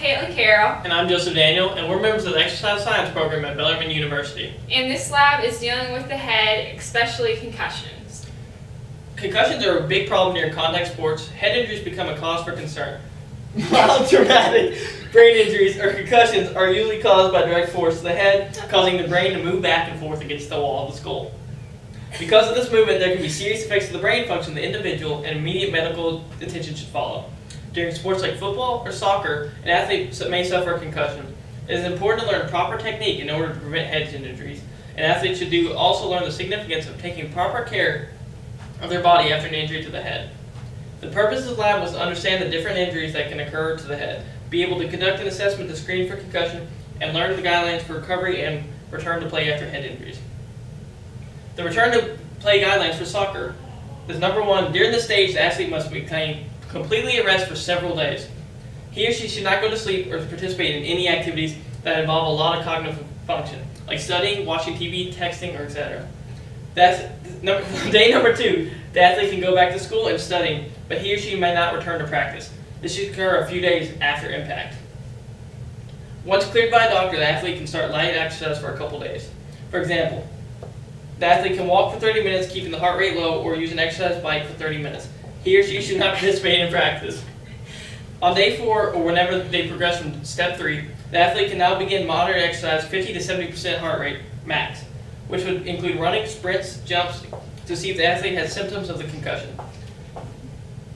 Caitlin Carroll, And I'm Joseph Daniel, and we're members of the Exercise Science program at Bellarmine University. and this lab is dealing with the head, especially concussions. Concussions are a big problem near contact sports. Head injuries become a cause for concern. While traumatic brain injuries or concussions are usually caused by direct force to the head, causing the brain to move back and forth against the wall of the skull. Because of this movement, there can be serious effects to the brain function of the individual, and immediate medical attention should follow. During sports like football or soccer, an athlete may suffer a concussion. It is important to learn proper technique in order to prevent head injuries. An athlete should also learn the significance of taking proper care of their body after an injury to the head. The purpose of the lab was to understand the different injuries that can occur to the head, be able to conduct an assessment to screen for concussion, and learn the guidelines for recovery and return to play after head injuries. The return to play guidelines for soccer is number one. During this stage, the athlete must maintain completely at rest for several days. He or she should not go to sleep or participate in any activities that involve a lot of cognitive function, like studying, watching TV, texting, or etc. Day number two, the athlete can go back to school and studying, but he or she may not return to practice. This should occur a few days after impact. Once cleared by a doctor, the athlete can start light exercise for a couple days. For example, the athlete can walk for 30 minutes, keeping the heart rate low, or use an exercise bike for 30 minutes. He or she should not participate in practice. On day 4, or whenever they progress from step 3, the athlete can now begin moderate exercise, 50 to 70% heart rate max, which would include running, sprints, jumps, to see if the athlete has symptoms of the concussion.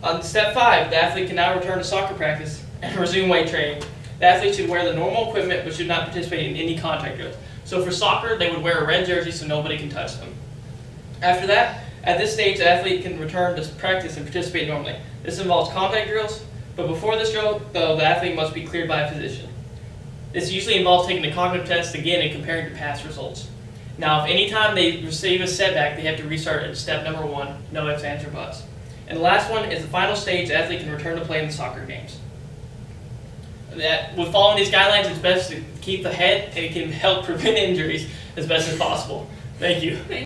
On step 5, the athlete can now return to soccer practice and resume weight training. The athlete should wear the normal equipment but should not participate in any contact drills. So for soccer, they would wear a red jersey so nobody can touch them. After that, at this stage, the athlete can return to practice and participate normally. This involves contact drills, but before this drill, though, the athlete must be cleared by a physician. This usually involves taking the cognitive test again and comparing to past results. Now, if any time they receive a setback, they have to restart at step number 1, no ifs, ands, or buts. And the last one is the final stage, the athlete can return to play in the soccer games. With following these guidelines, it's best to keep the head, and it can help prevent injuries as best as possible. Thank you.